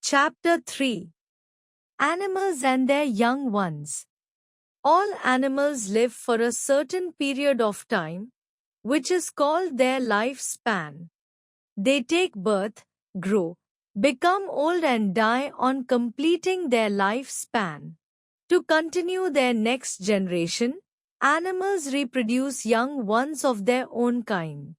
Chapter 3. Animals and their young ones. All animals live for a certain period of time, which is called their lifespan. They take birth, grow, become old and die on completing their lifespan. To continue their next generation, animals reproduce young ones of their own kind.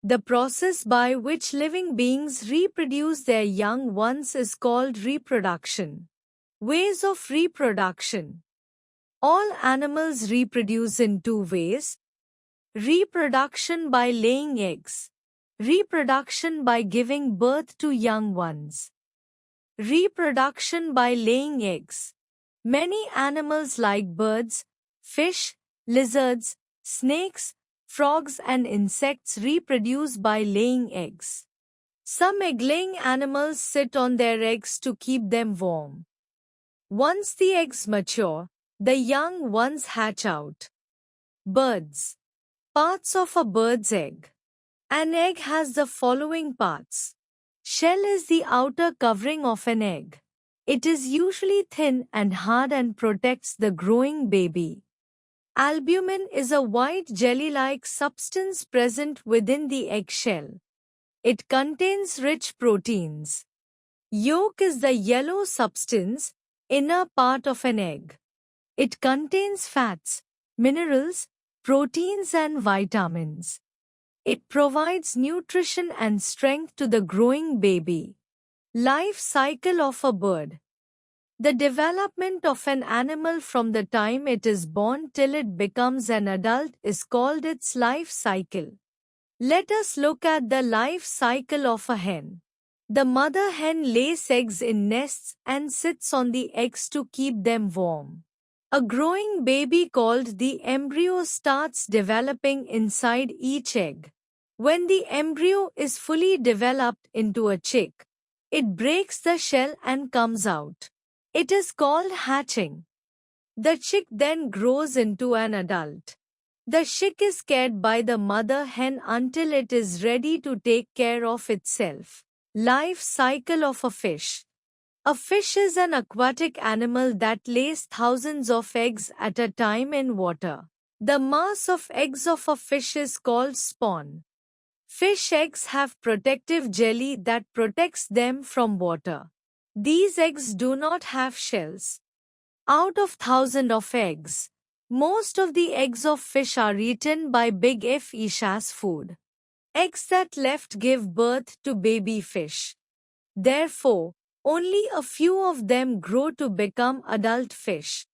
The process by which living beings reproduce their young ones is called reproduction. Ways of reproduction. All animals reproduce in two ways. Reproduction by laying eggs. Reproduction by giving birth to young ones. Reproduction by laying eggs. Many animals like birds, fish, lizards, snakes, frogs and insects reproduce by laying eggs. Some egg-laying animals sit on their eggs to keep them warm. Once the eggs mature, the young ones hatch out. Birds. Parts of a bird's egg. An egg has the following parts. Shell is the outer covering of an egg. It is usually thin and hard and protects the growing baby. Albumin is a white jelly-like substance present within the eggshell. It contains rich proteins. Yolk is the yellow substance, inner part of an egg. It contains fats, minerals, proteins and vitamins. It provides nutrition and strength to the growing baby. Life cycle of a bird. The development of an animal from the time it is born till it becomes an adult is called its life cycle. Let us look at the life cycle of a hen. The mother hen lays eggs in nests and sits on the eggs to keep them warm. A growing baby called the embryo starts developing inside each egg. When the embryo is fully developed into a chick, it breaks the shell and comes out. It is called hatching. The chick then grows into an adult. The chick is cared by the mother hen until it is ready to take care of itself. Life cycle of a fish. A fish is an aquatic animal that lays thousands of eggs at a time in water. The mass of eggs of a fish is called spawn. Fish eggs have protective jelly that protects them from water. These eggs do not have shells. Out of thousands of eggs, most of the eggs of fish are eaten by big fish as food. Eggs that left give birth to baby fish. Therefore, only a few of them grow to become adult fish.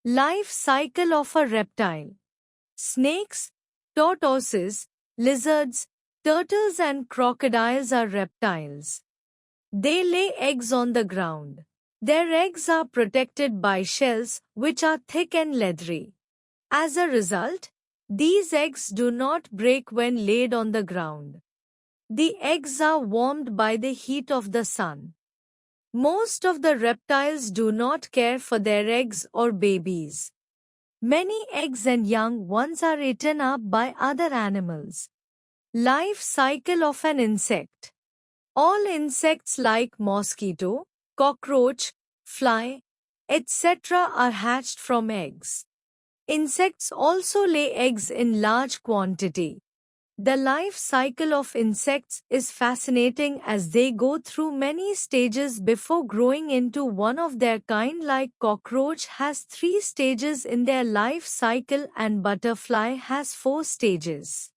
Life cycle of a reptile. Snakes, tortoises, lizards, turtles and crocodiles are reptiles. They lay eggs on the ground. Their eggs are protected by shells, which are thick and leathery. As a result, these eggs do not break when laid on the ground. The eggs are warmed by the heat of the sun. Most of the reptiles do not care for their eggs or babies. Many eggs and young ones are eaten up by other animals. Life cycle of an insect. All insects like mosquito, cockroach, fly, etc. are hatched from eggs. Insects also lay eggs in large quantity. The life cycle of insects is fascinating as they go through many stages before growing into one of their kind, like cockroach has 3 stages in their life cycle and butterfly has 4 stages.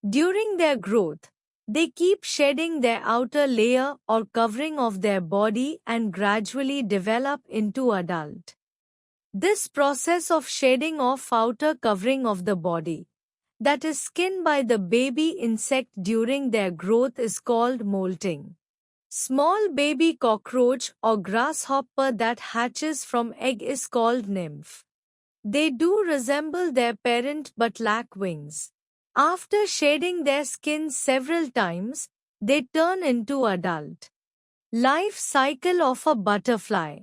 During their growth, they keep shedding their outer layer or covering of their body and gradually develop into adult. This process of shedding off outer covering of the body, that is skin by the baby insect during their growth, is called molting. Small baby cockroach or grasshopper that hatches from egg is called nymph. They do resemble their parent but lack wings. After shedding their skin several times, they turn into adult. Life cycle of a butterfly.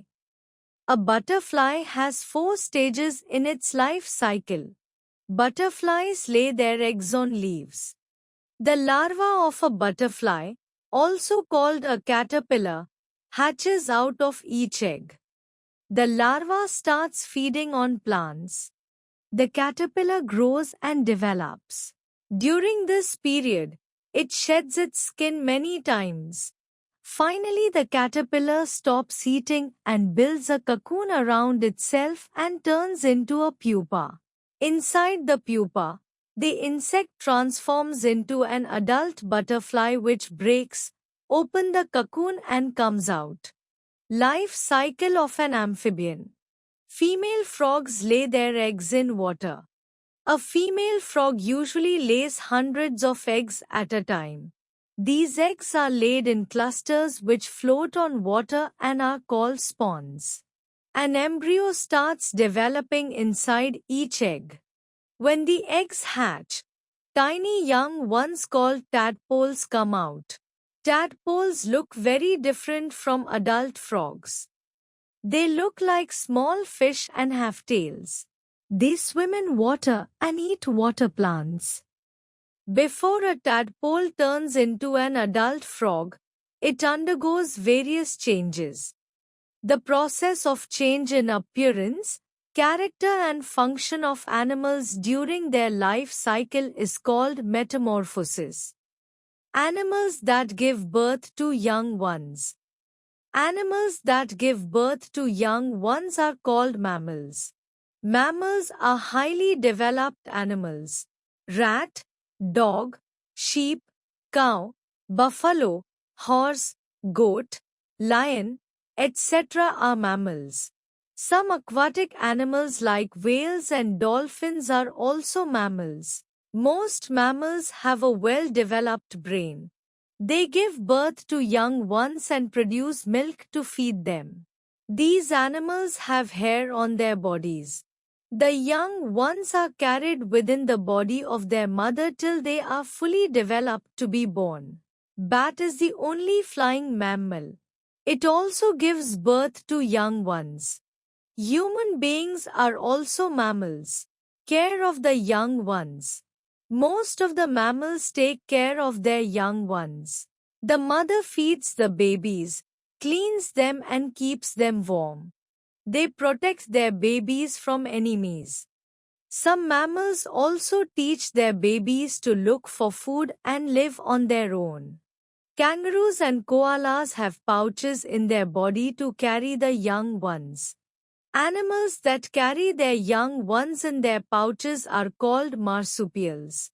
A butterfly has 4 stages in its life cycle. Butterflies lay their eggs on leaves. The larva of a butterfly, also called a caterpillar, hatches out of each egg. The larva starts feeding on plants. The caterpillar grows and develops. During this period, it sheds its skin many times. Finally, the caterpillar stops eating and builds a cocoon around itself and turns into a pupa. Inside the pupa, the insect transforms into an adult butterfly which breaks open the cocoon and comes out. Life cycle of an amphibian. Female frogs lay their eggs in water. A female frog usually lays hundreds of eggs at a time. These eggs are laid in clusters which float on water and are called spawns. An embryo starts developing inside each egg. When the eggs hatch, tiny young ones called tadpoles come out. Tadpoles look very different from adult frogs. They look like small fish and have tails. They swim in water and eat water plants. Before a tadpole turns into an adult frog, it undergoes various changes. The process of change in appearance, character and function of animals during their life cycle is called metamorphosis. Animals that give birth to young ones. Animals that give birth to young ones are called mammals. Mammals are highly developed animals. Rat, dog, sheep, cow, buffalo, horse, goat, lion, etc. are mammals. Some aquatic animals like whales and dolphins are also mammals. Most mammals have a well-developed brain. They give birth to young ones and produce milk to feed them. These animals have hair on their bodies. The young ones are carried within the body of their mother till they are fully developed to be born. Bat is the only flying mammal. It also gives birth to young ones. Human beings are also mammals. Care of the young ones. Most of the mammals take care of their young ones. The mother feeds the babies, cleans them and keeps them warm. They protect their babies from enemies. Some mammals also teach their babies to look for food and live on their own. Kangaroos and koalas have pouches in their body to carry the young ones. Animals that carry their young ones in their pouches are called marsupials.